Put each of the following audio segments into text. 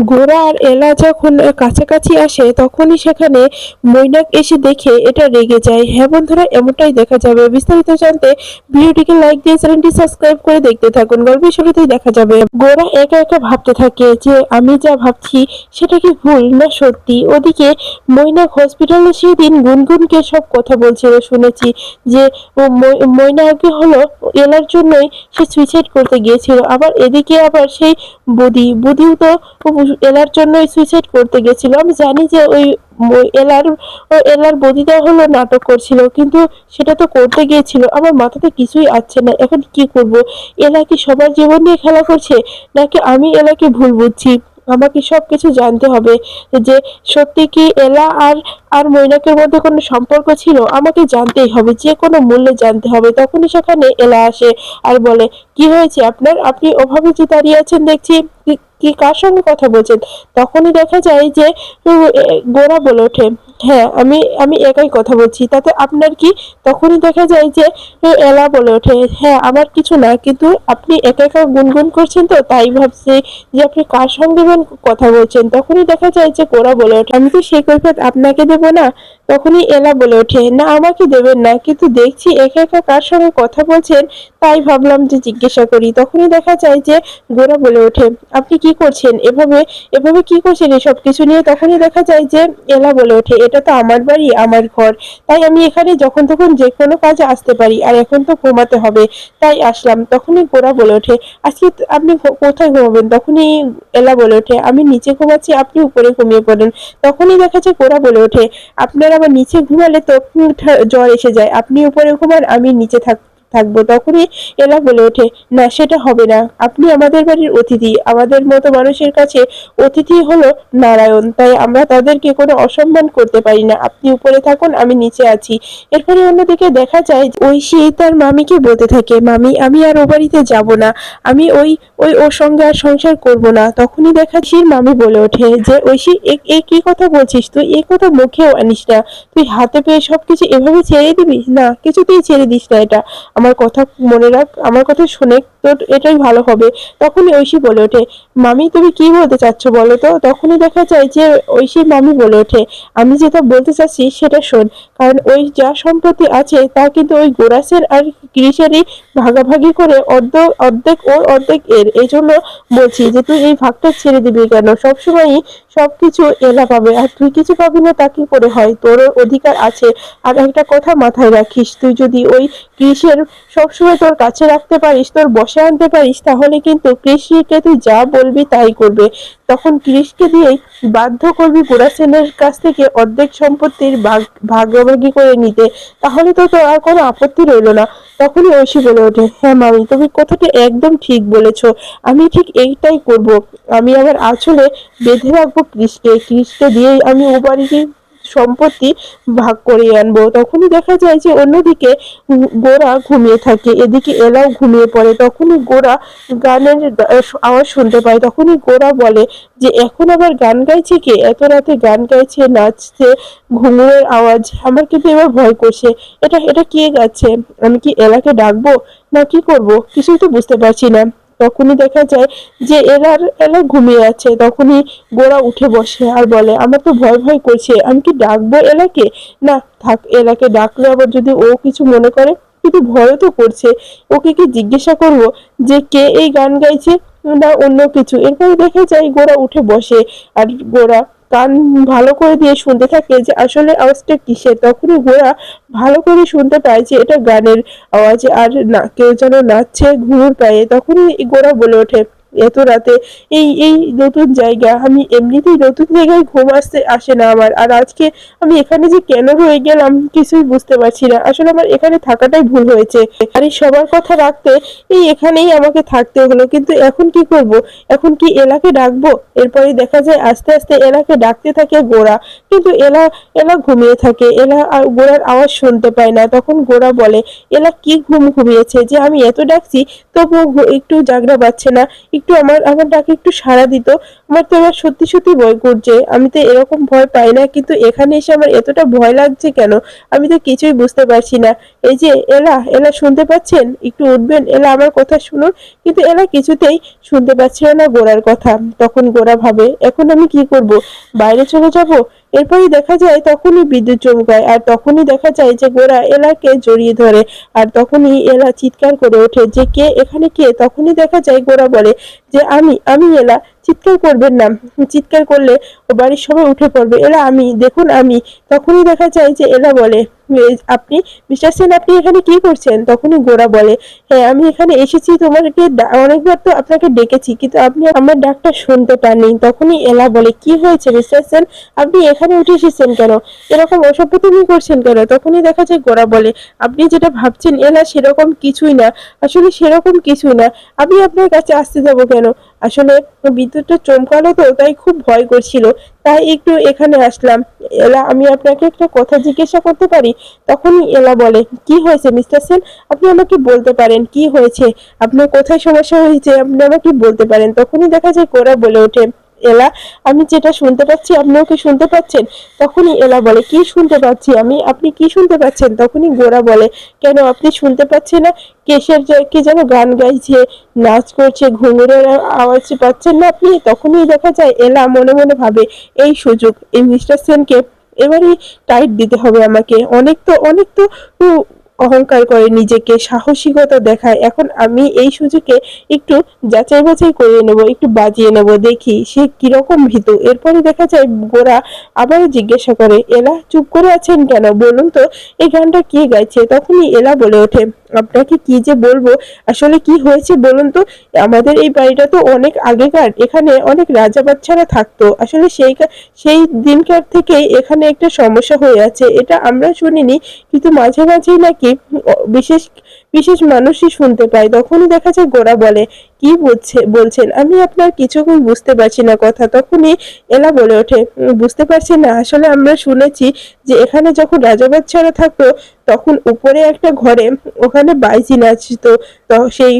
গোরা আর এলা যখন কাছাকাছি আসে তখনই সেখানে মৈনাক এসে দেখে এটা রেগে যায়। হ্যাঁ বন্ধুরা, এমনটাই দেখা যাবে। বিস্তারিত জানতে ভিডিওটিকে লাইক দিয়ে চ্যানেলটি সাবস্ক্রাইব করে দেখতে থাকুন। গল্পের শুরুতেই দেখা যাবে গোরা একা একা ভাবতে থাকে যে আমি যা ভাবছি সেটা কি ভুল না সত্যি। ওদিকে মৈনাক হসপিটালে সেদিন গুনগুনকে সব কথা বলছিল, শুনেছি যে মৈনাকে হলো এলার জন্যই সে সুইসাইড করতে গিয়েছিল। আবার এদিকে আবার সেই বুদিও তো এলার জন্যই সুইসাইড করতে গেছিল। আমি জানি যে ওই এলার এলার বদিটা হলো নাটক করছিল, কিন্তু সেটা তো করতে গিয়েছিল। আমার মাথাতে কিছুই আসছে না, এখন কি করব। এলা কি সবার জীবন নিয়ে খেলা করছে, নাকি আমি এলাকে ভুল বুঝছি। আমাকে সবকিছু জানতে হবে যে সত্যি কি এলা আর আর মৈনাকের মধ্যে কোনো সম্পর্ক ছিল। আমাকে জানতেই হবে, যে কোনো মূল্যে জানতে হবে। তখনই সেখানে এলা আসে আর বলে, কি হয়েছে আপনার? আপনি ওভাবে যে দাঁড়িয়ে আছেন দেখছি, কি কার সঙ্গে কথা বলছেন? তখনই দেখা যায় যে গোরা বলে ওঠে, হ্যাঁ আমি আমি একাই কথা বলছি, তাতে আপনার কি? তখনই দেখা যায় যে এলা বলে ওঠে, হ্যাঁ আমার কিছু না, কিন্তু আপনি একা একা গুনগুন করছেন তো তাই ভাবছি যে আপনি কার সঙ্গে কথা বলছেন। তখনই দেখা যায় যে গোরা বলে ওঠে, আমি তো সেই কৈফিয়ত আপনাকে দেবো না। তখনই এলা বলে ওঠে, না আমাকে দেবেন না, কিন্তু দেখছি একা একা কার সঙ্গে কথা বলছেন, তাই ভাবলাম যে জিজ্ঞাসা করি। তখনই দেখা যায় যে গোরা বলে ওঠে, আপনি কি করছেন এভাবে? এভাবে কি করছেন এসব কিছু নিয়ে? তখনই দেখা যায় যে এলা বলে ওঠে, এটা তো আমার বাড়ি, আমার ঘর, তাই আমি এখানে যখন তখন যে কোনো কাজে আসতে পারি, আর এখন তো ঘুমাতে হবে তাই আসলাম। তখনই গোরা বলে ওঠে, আজকে আপনি কোথায় ঘুমাবেন? তখনই এলা বলে ওঠে, আমি নিচে ঘুমাচ্ছি, আপনি উপরে ঘুমিয়ে পড়েন। তখনই দেখা যায় গোরা বলে ওঠে, আপনার আবার নিচে ঘুমালে তো জ্বর এসে যায়, আপনি উপরে ঘুমান, আমি নিচে থাকবো। তখনই এলা বলে ওঠে, না সেটা হবে না, আপনি আমাদের বাড়ির অতিথি, আমাদের মতো মানুষের কাছে অতিথি হলো নারায়ণ, তাই আমরা তাদেরকে কোনো অসম্মান করতে পারি না। আপনি উপরে থাকুন, আমি নিচে আছি। এরপরে অন্যদিকে দেখা যায় ঐশী তার মামিকে বলতে থাকে, মামি আমি আর ও বাড়িতে যাব না, আমি ওই ওই ওর সঙ্গে আর সংসার করব না। তখনই দেখা ঐশীর মামি বলে ওঠে যে, ঐশী এ কি কথা বলছিস তুই? এই কথা মুখেও আনিস না। তুই হাতে পেয়ে সবকিছু এভাবে ছেড়ে দিবি না, কিছুতেই ছেড়ে দিস না এটা। আমার কথা মনে রাখ, আমার কথা শুনে তোর এটাই ভালো হবে। তখনই ঐশী বলে ওঠে, মামি তুমি কি বলতে চাচ্ছ বলো তো? তখনই দেখা যায় যে ঐশীর মামি বলে ওঠে, আমি যেটা বলতে চাচ্ছি সেটা শোন, কারণ ওই যা সম্পত্তি আছে তা কিন্তু ওই গোরাসের আর গিরিশেরই ভাগাভাগি করে অর্ধেক ওর অর্ধেক এর। এই জন্য বলছি যে তুই এই ভাগটা ছেড়ে দিবি কেন? সবসময়ই সবকিছু এলা পাবে আর তুই কিছু পাবি না, তা কি করে হয়? তোরও অধিকার আছে। আর একটা কথা মাথায় রাখিস, তুই যদি ওই কৃষের সবসময় তোর কাছে রাখতে পারিস, তোর বশে আনতে পারিস, তাহলে কিন্তু কৃষিকে তুই যা বলবি তাই করবে। তখন কৃষকে দিয়েই বাধ্য করবি গোরাসেনের কাছ থেকে অর্ধেক সম্পত্তির ভাগাভাগি করে নিতে। তাহলে তো তোর আর কোনো আপত্তি রইল না। তখনই ঐশী বলে ওঠে, হ্যাঁ মামি তুমি কথাটা একদম ঠিক বলেছো, আমি ঠিক এইটাই করব। আমি আমার আঁচলে বেঁধে রাখবো কৃষকে দিয়েই আমি ও বাড়ির সম্পত্তি ভাগ করে আনবো। তখনই দেখা যায় যে অন্যদিকে গোরা ঘুমিয়ে থাকে, এদিকে এলাও ঘুমিয়ে পড়ে। তখনই গোরা গানের আওয়াজ শুনতে পায়। তখনই গোরা বলে যে এখন আবার গান গাইছে কে? এত রাতে গান গাইছে, নাচছে, ঘুঙুরের আওয়াজ, আমার কিন্তু এবার ভয় করছে। এটা এটা কে গাচ্ছে? আমি কি এলাকে ডাকবো না কি করব? কিছুই তো বুঝতে পারছি না। তখনই দেখা যায় যে এলা ঘুমিয়ে আছে। তখনই গোরা উঠে বসে আর বলে, আমার তো ভয় ভয় করছে, আমি কি ডাকবো এলাকে? না থাক, এলাকে ডাকলে আবার যদি ও কিছু মনে করে, কিন্তু ভয়ও তো করছে। ওকে কি জিজ্ঞাসা করব যে কে এই গান গাইছে না অন্য কিছু? এরপরে দেখা যায় গোরা উঠে বসে আর গোরা কান ভালো করে দিয়ে শুনতে থাকে যে আসলে আওয়াজটা কিসের। তখনই গোরা ভালো করে শুনতে পায় যে এটা গানের আওয়াজ, আর না কেউ যেন নাচছে ঘুঙুর পায়ে। তখনই গোরা বলে ওঠে, এত রাতে এই এই নতুন জায়গা, আমি এমনিতেই নতুন জায়গায় ঘুম আসে না আমার, আর আজকে আমি এখানে যে কেন রয়ে গেলাম কিছুই বুঝতে পারছি না। আসলে আমার এখানে থাকাটাই ভুল হয়েছে, আর এই সবার কথা রাখতে এই এখানেই আমাকে থাকতে হলো। কিন্তু এখন কি করব? এখন কি এলাকে ডাকবো? এরপরে দেখা যায় আস্তে আস্তে এলাকে ডাকতে থাকে গোরা, কিন্তু এলা এলা ঘুমিয়ে থাকে। এলা গোরার আওয়াজ শুনতে পায় না। তখন গোরা বলে, এলা কি ঘুমিয়েছে যে আমি এত ডাকছি তবুও একটু জাগনা পাচ্ছে না, একটু আমার আমার ডাকে একটু সাড়া দিত। আমার তো এবার সত্যি সত্যি ভয় করছে। আমি তো এরকম ভয় পাই না, কিন্তু এখানে এসে আমার এতটা ভয় লাগছে কেন আমি তো কিছুই বুঝতে পারছি না। এই যে এলা, এলা শুনতে পাচ্ছেন? একটু উঠবেন, এলা আমার কথা শুনুন। কিন্তু এলা কিছুতেই শুনতে পাচ্ছিল না গোরার কথা। তখন গোরা ভাবে, এখন আমি কি করব? বাইরে চলে যাব? এরপরই দেখা যায় তখনই বিদ্যুৎ চমকায়, আর তখনই দেখা যায় যে গোরা এলাকে জড়িয়ে ধরে। আর তখনই এলা চিৎকার করে ওঠে যে, কে এখানে, কে? তখনই দেখা যায় গোরা বলে যে, আমি এলা। চিৎকার করবেন না, চিৎকার করলে ও বাড়ির সবাই উঠে পড়বে। এলা আমি, দেখুন আমি। তখনই দেখা যায় যে এলা বলে, আপনি মিস্টার সেন, আপনি এখানে কি করছেন? তখনই গোরা বলে, হ্যাঁ আমি এখানে এসেছি, তোমাকে অনেকবার তো আপনাকে ডেকেছি, কিন্তু আপনি আমার ডাকটা শুনতে পাননি। তখনই এলা বলে, কি হয়েছে মিস্টার সেন, আপনি এখানে উঠে এসেছেন কেন? এরকম অসভ্যতামি করছেন কেন? তখনই দেখা যায় গোরা বলে, আপনি যেটা ভাবছেন এলা, সেরকম কিছুই না। আসলে সেরকম কিছুই না। আমি আপনার কাছে আসতে যাব কেন? আসলে বিদ্যুৎটা চমকালো তো, তাই খুব ভয় করছিল, তাই একটু এখানে আসলাম। এলা, আমি আপনাকে একটা কথা জিজ্ঞাসা করতে পারি? তখনই এলা বলে, কি হয়েছে মিস্টার সেন, আপনি আমাকে বলতে পারেন কি হয়েছে, আপনার কোথায় সমস্যা হয়েছে আপনি আমাকে বলতে পারেন। তখনই দেখা যায় গোরা বলে ওঠে, এলা, আমি যেটা শুনতে পাচ্ছি আপনিও কি শুনতে পাচ্ছেন? তখনই এলা বলে, কি শুনতে পাচ্ছি আমি, আপনি কি শুনতে পাচ্ছেন? তখনই গোরা বলে, কেন আপনি শুনতে পাচ্ছেন না? কে যেন গান গাইছে, নাচ করছে, ঘুঙুরের আওয়াজ পাচ্ছেন না আপনি? তখনই দেখা যায় এলা মনে মনে ভাবে, এই সুযোগ এই মিস্টার সেনকে এবারই টাইট দিতে হবে আমাকে। অনেক তো অহংকার করে, নিজেকে সাহসিকতা দেখায়। এখন আমি এই সুযোগে একটু যাচাই বাছাই করে নেব, একটু বাজিয়ে নেব, দেখি সে কিরকম ভীতু। এরপরে দেখা যায় গোরা আবারও জিজ্ঞাসা করে, এলা চুপ করে আছেন কেন, বলুন তো এই গানটা কে গাইছে? তখনই এলা বলে ওঠে, আপনাকে কি যে বলবো, আসলে কি হয়েছে বলুন তো। আমাদের এই বাড়িটা তো অনেক আগেকার, এখানে অনেক রাজা বাচ্চারা থাকতো। আসলে সেই দিনকার থেকেই এখানে একটা সমস্যা হয়ে আছে, এটা আমরা শুনিনি, কিন্তু মাঝে মাঝেই নাকি বিশেষ বিশেষ মানুষই শুনতে পায়। তখনই দেখা যায় গোরা বলে, কি বলছেন, আমি আপনার কিছুই বুঝতে পারছি না কথা। তখনই এলা বলে ওঠে, বুঝতে পারছি না, আসলে আমরা শুনেছি যে এখানে যখন রাজা বাচ্চারা থাকতো, তখন উপরে একটা ঘরে ওখানে বাইজি নাচতো। তো সেই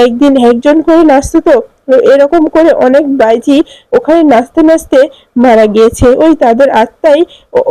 একদিন একজন করে নাচতো, তো এরকম করে অনেক বাইজি ওখানে নাচতে নাচতে মারা গিয়েছে। ওই তাদের আত্মাই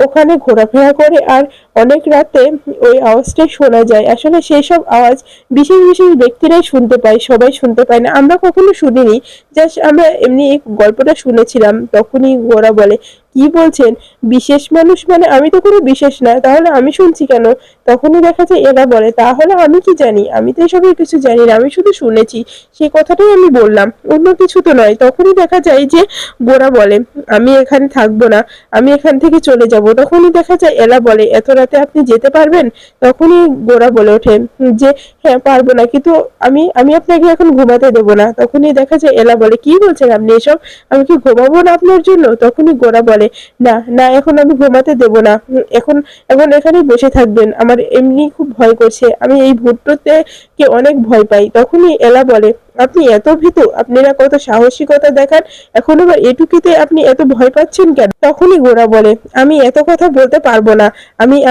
ওখানে ঘোরাফেরা করে, আর অনেক রাতে ওই আওয়াজটাই শোনা যায়। আসলে সেই সব আওয়াজ বিশেষ বিশেষ ব্যক্তিরাই শুনতে পায়, সবাই শুনতে পায় না, আমরা কখনো শুনিনি। জাস্ট আমরা এমনি এই গল্পটা শুনেছিলাম। তখনই ওরা বলে, কি বলছেন, বিশেষ মানুষ মানে? আমি তো কোনো বিশেষ না, তাহলে আমি শুনছি কেন? তখনই দেখা যায় এরা বলে, তাহলে আমি কি জানি, আমি তো এসবের কিছু জানি না, আমি শুধু শুনেছি, সেই কথাটাই আমি বললাম, অন্য কিছু তো নয়। তখনই দেখা যায় যে গোরা বলে, আমি এখানে থাকবো না, আমি এখান থেকে চলে যাব। তখনই দেখা যায় এলা বলে, এত রাতে আপনি যেতে পারবেন? তখনই গোরা বলে ওঠে যে, হ্যাঁ পারবো না, কিন্তু আমি আমি আপনাকে এখন ঘুমাতে দেবো না। তখনই দেখা যায় এলা বলে, কি বলছেন আপনি এসব, আমি কি ঘুমাবো না আপনার জন্য? তখনই গোরা বলে, না না, এখন আমি ঘুমাতে দেবো না, এখন এখন এখানেই বসে থাকবেন, আমার এমনি খুব ভয় করছে, আমি এই ভূতটাতে কে অনেক ভয় পাই। তখনই এলা বলে, আপনি এত ভীতু, আপনারা কত সাহসিকতা দেখান, এখন আবার এটুকুতে আপনি এত ভয় পাচ্ছেন কেন? তখনই গোরা বলে, আমি এত কথা বলতে পারবো না,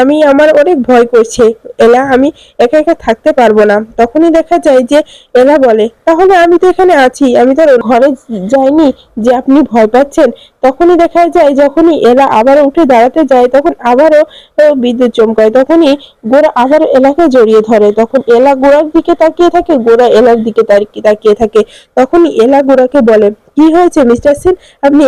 আমি আমার অনেক ভয় করছে এলা, আমি একা একা থাকতে পারবো না। তখনই দেখা যায় যে এলা বলে, তাহলে আমি তো এখানে আছি, আমি তো আর ঘরে যাইনি যে আপনি ভয় পাচ্ছেন। তখনই দেখা যায় যখনই এলা আবারও উঠে দাঁড়াতে যায়, তখন আবারও বিদ্যুৎ চমকায়। তখনই গোরা আবারও এলাকে জড়িয়ে ধরে। তখন এলা গোরার দিকে তাকিয়ে থাকে, গোরা এলার দিকে তাকিয়ে থাকে। তখনই এলা গোরাকে বলে, কি হয়েছে মিস্টার সেন, আপনি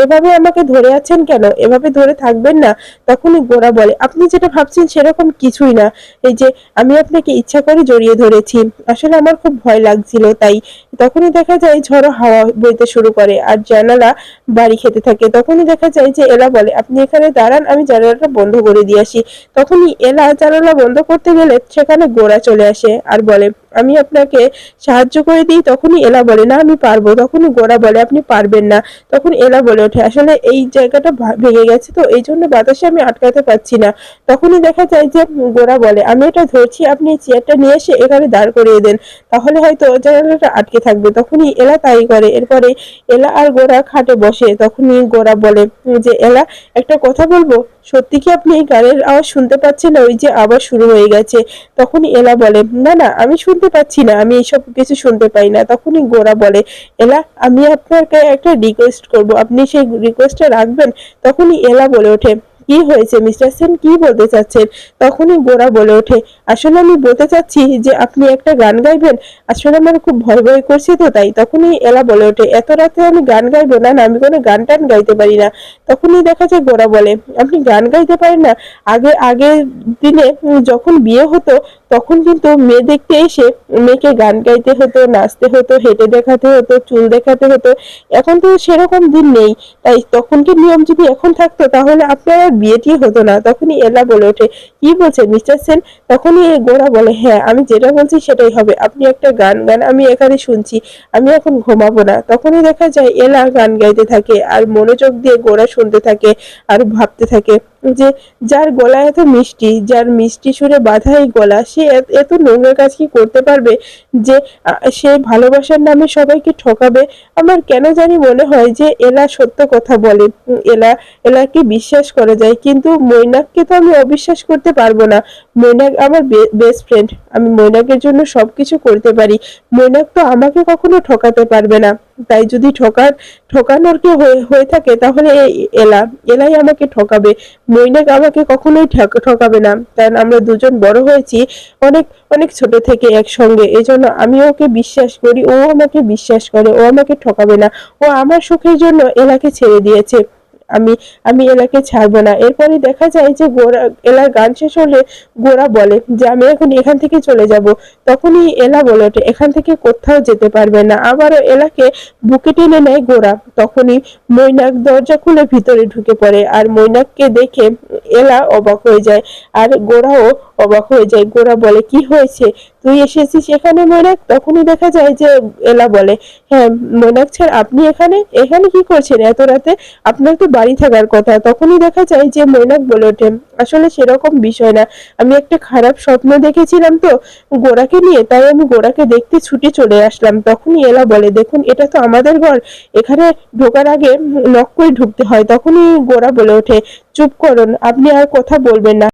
এভাবে আমাকে ধরে আছেন কেন, এভাবে ধরে থাকবেন না। তখনই গোরা বলে, আপনি যেটা ভাবছেন সেরকম কিছুই না, এই যে আমি আপনাকে ইচ্ছা করে জড়িয়ে ধরেছি, আসলে আমার খুব ভয় লাগছিল তাই। তখনই দেখা যায় ঝড়ো হাওয়া বইতে শুরু করে, আর জানালা বাড়ি খেতে থাকে। তখনই দেখা যায় যে এলা বলে, আপনি এখানে দাঁড়ান, আমি জানালাটা বন্ধ করে দিয়ে আসি। তখনই এলা জানালা বন্ধ করতে গেলে সেখানে গোরা চলে আসে আর বলে, আমি আপনাকে সাহায্য করে দিই। তখনই এলা বলে, না আমি পারবো। তখনই গোরা বলে, আপনি পারবেন না। তখন এলা বলে ওঠে, আসলে এই জায়গাটা ভেঙে গেছে তো, এই জন্য বাতাসে আমি আটকাতে পারছি না। তখনই দেখা যায় যে গোরা বলে, আমি এটা ধরছি, আপনি চেয়ারটা নিয়ে এসে এখানে দাঁড় করিয়ে দেন, তাহলে হয়তো জানালাটা আটকে থাকবে। তখনই এলা তাই করে। এরপরে এলা আর গোরা খাটে বসে। তখনই গোরা বলে যে, এলা একটা কথা বলবো, সত্যি কি আপনি এই গানের আওয়াজ শুনতে পাচ্ছেন? ওই যে আবার শুরু হয়ে গেছে। তখনই এলা বলে, না না, আমি শুনতে শুনতে পাচ্ছি না, আমি এইসব কিছু শুনতে পাই না। তখনই গোরা বলে, এলা আমি আপনাকে একটা রিকোয়েস্ট করব, আপনি সেই রিকোয়েস্টটা রাখবেন? তখনই এলা বলে ওঠে, কি হয়েছে মিস্টার সেন, কি বলতে চাচ্ছেন? তখনই গোরা বলে ওঠে, আসলে আমি বলতে চাচ্ছি যে আপনি একটা গান গাইবেন, আসলে আমার খুব ভয় ভয় করছে তো তাই। তখনই এলা বলে ওঠে, এত রাতে আমি গান গাইবো না, না আমি কোনো গান টান গাইতে পারি না। তখনই দেখা যায় গোরা বলে, আপনি গান গাইতে পারেন না? আগের দিনে যখন বিয়ে হতো তখন কিন্তু মেয়ে দেখতে এসে মেয়েকে গান গাইতে হতো, নাচতে হতো, হেঁটে দেখাতে হতো, চুল দেখাতে হতো। এখন তো সেরকম দিন নেই, তাই তখনকার নিয়ম যদি এখন থাকতো তাহলে আপনার আর বিয়েটি হতো না। তখনই এলা বলে ওঠে, কি বলছেন মিস্টার সেন? তখনই গোরা বলে, হ্যাঁ আমি যেটা বলছি সেটাই হবে, আপনি একটা গান গান, আমি এখানে শুনছি, আমি এখন ঘুমাবো না। তখনই দেখা যায় এলা গান গাইতে থাকে আর মনোযোগ দিয়ে গোরা শুনতে থাকে আর ভাবতে থাকে যে যার গলা এত মিষ্টি, যার মিষ্টি সুরে বাঁধা এই গলা, সে এত নোংরা কাজ কি করতে পারবে যে সে ভালোবাসার নামে সবাইকে ঠকাবে? আমার কেন জানি মনে হয় যে এলা সত্য কথা বলে, এলাকে বিশ্বাস করা যায়, কিন্তু মৈনাককে তো আমি অবিশ্বাস করতে পারবো না। মৈনাক আমার বেস্ট ফ্রেন্ড, আমি মৈনাকের জন্য সবকিছু করতে পারি, মৈনাক তো আমাকে কখনো ঠকাতে পারবে না। তাই যদি ঠকানোর কেউ হয়ে থাকে তাহলে এই এলাই আমাকে ঠকাবে, মৈনাক আমাকে কখনোই ঠকাবে না, কারণ আমরা দুজন বড় হয়েছি অনেক অনেক ছোট থেকে একসঙ্গে, এজন্য আমি ওকে বিশ্বাস করি, ও আমাকে বিশ্বাস করে, ও আমাকে ঠকাবে না। ও আমার সুখের জন্য এলাকে ছেড়ে দিয়েছে, আমি আমি এলাকে ছাড়বো না। এরপরে দেখা যায় যে এলার গান শেষ হলে গোরা বলে যে আমি এখন এখান থেকে চলে যাব। তখনই এলা বলে ওঠে, এখান থেকে কোথাও যেতে পারবে না। আবারও এলাকে বুকে টেনে নেয় গোরা। তখনই মৈনাক দরজা খুলে ভিতরে ঢুকে পড়ে আর মৈনাককে দেখে এলা অবাক হয়ে যায় আর গোরাও অবাক হয়ে যায়। গোরা বলে, কি হয়েছে, তুই এসেছিস এখানে মৈনাক? তখনই দেখা যায় যে এলা বলে, হ্যাঁ মৈনাক স্যার, আপনি এখানে এখানে কি করছেন এত রাতে? আপনার তো বাড়ি থাকার কথা। তখনই দেখা যায় যে মৈনাক বলে ওঠে, আসলে সেরকম বিষয় না, আমি একটা খারাপ স্বপ্ন দেখেছিলাম তো গোরাকে নিয়ে, তাই আমি গোরাকে দেখতে ছুটে চলে আসলাম। তখনই এলা বলে, দেখুন এটা তো আমাদের ঘর, এখানে ঢোকার আগে নক করে ঢুকতে হয়। তখনই গোরা বলে ওঠে, চুপ করুন, আপনি আর কথা বলবেন না।